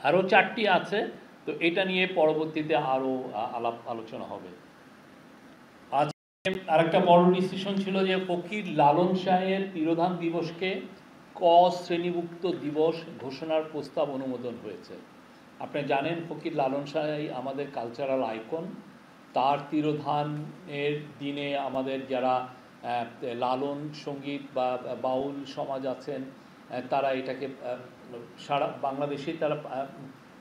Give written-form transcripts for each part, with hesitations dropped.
আরও 4টি আছে, তো এটা নিয়ে পরবর্তীতে আরও আলাপ আলোচনা হবে। আজকে আরেকটা বড় ডিসিশন ছিল যে ফকির লালন শাহের তিরোধান দিবসকে ক শ্রেণীভুক্ত দিবস ঘোষণার প্রস্তাব অনুমোদন হয়েছে। আপনি জানেন ফকির লালন শাহ আমাদের কালচারাল আইকন। তার তিরোধানের দিনে আমাদের যারা লালন সঙ্গীত বা বাউল সমাজ আছেন তারা এটাকে সারা বাংলাদেশে তারা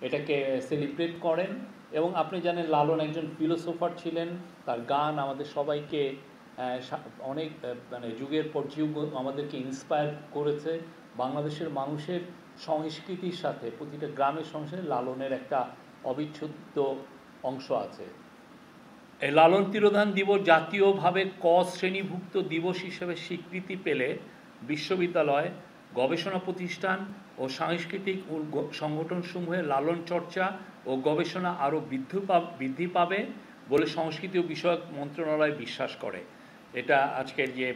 এটাকে সেলিব্রেট করেন। এবং আপনি জানেন লালন একজন ফিলোসোফার ছিলেন, তার গান আমাদের সবাইকে অনেক মানে যুগের পর যুগ আমাদেরকে ইন্সপায়ার করেছে। বাংলাদেশের মানুষের সংস্কৃতির সাথে প্রতিটা গ্রামের সংস্কৃতি লালনের একটা অবিচ্ছেদ্য অংশ আছে। এই লালন তিরোধান দিবস জাতীয়ভাবে ক শ্রেণীভুক্ত দিবস হিসেবে স্বীকৃতি পেলে বিশ্ববিদ্যালয়, গবেষণা প্রতিষ্ঠান ও সাংস্কৃতিক সংগঠনসমূহে লালন চর্চা ও গবেষণা আরও বৃদ্ধি পাবে বলে সংস্কৃতি ও বিষয়ক মন্ত্রণালয় বিশ্বাস করে। এটা আজকের যে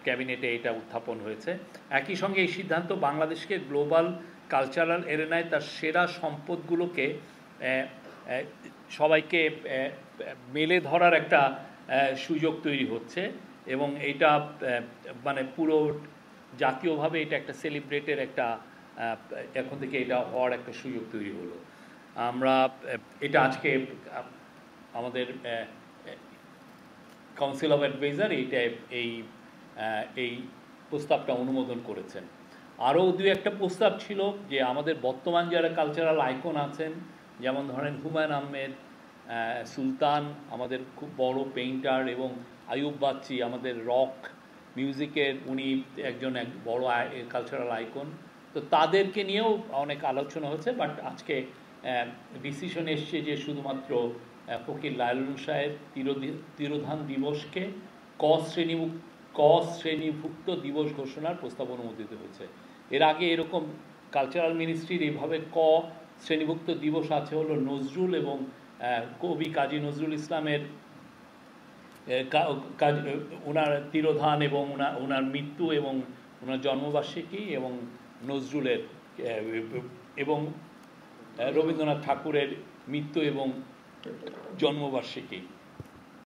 ক্যাবিনেটে এটা উত্থাপন হয়েছে। একই সঙ্গে এই সিদ্ধান্ত বাংলাদেশকে গ্লোবাল কালচারাল এরেনায় তার সেরা সম্পদগুলোকে সবাইকে মেলে ধরার একটা সুযোগ তৈরি হচ্ছে, এবং এটা মানে পুরো জাতীয়ভাবে এটা একটা সেলিব্রেটের একটা এখন থেকে এটা হওয়ার একটা সুযোগ তৈরি হলো। আমরা এটা আজকে আমাদের কাউন্সিল অফ অ্যাডভাইজার এই প্রস্তাবটা অনুমোদন করেছেন। আরও দু একটা প্রস্তাব ছিল যে আমাদের বর্তমান যারা কালচারাল আইকন আছেন, যেমন ধরেন হুমায়ুন আহমেদ, সুলতান আমাদের খুব বড় পেইন্টার, এবং আয়ুব বাচ্চি আমাদের রক মিউজিকের উনি একজন বড় কালচারাল আইকন, তো তাদেরকে নিয়েও অনেক আলোচনা হচ্ছে। বাট আজকে ডিসিশন এসছে যে শুধুমাত্র ফকির লালন শাহের তিরোধান দিবসকে ক শ্রেণীভুক্ত দিবস ঘোষণার প্রস্তাব অনুমোদিত হয়েছে। এর আগে এরকম কালচারাল মিনিস্ট্রির এইভাবে ক শ্রেণীভুক্ত দিবস আছে হলো নজরুল এবং কবি কাজী নজরুল ইসলামের ওনার তিরোধান এবং ওনার মৃত্যু এবং ওনার জন্মবার্ষিকী, এবং নজরুলের এবং রবীন্দ্রনাথ ঠাকুরের মৃত্যু এবং জন্মবার্ষিকী।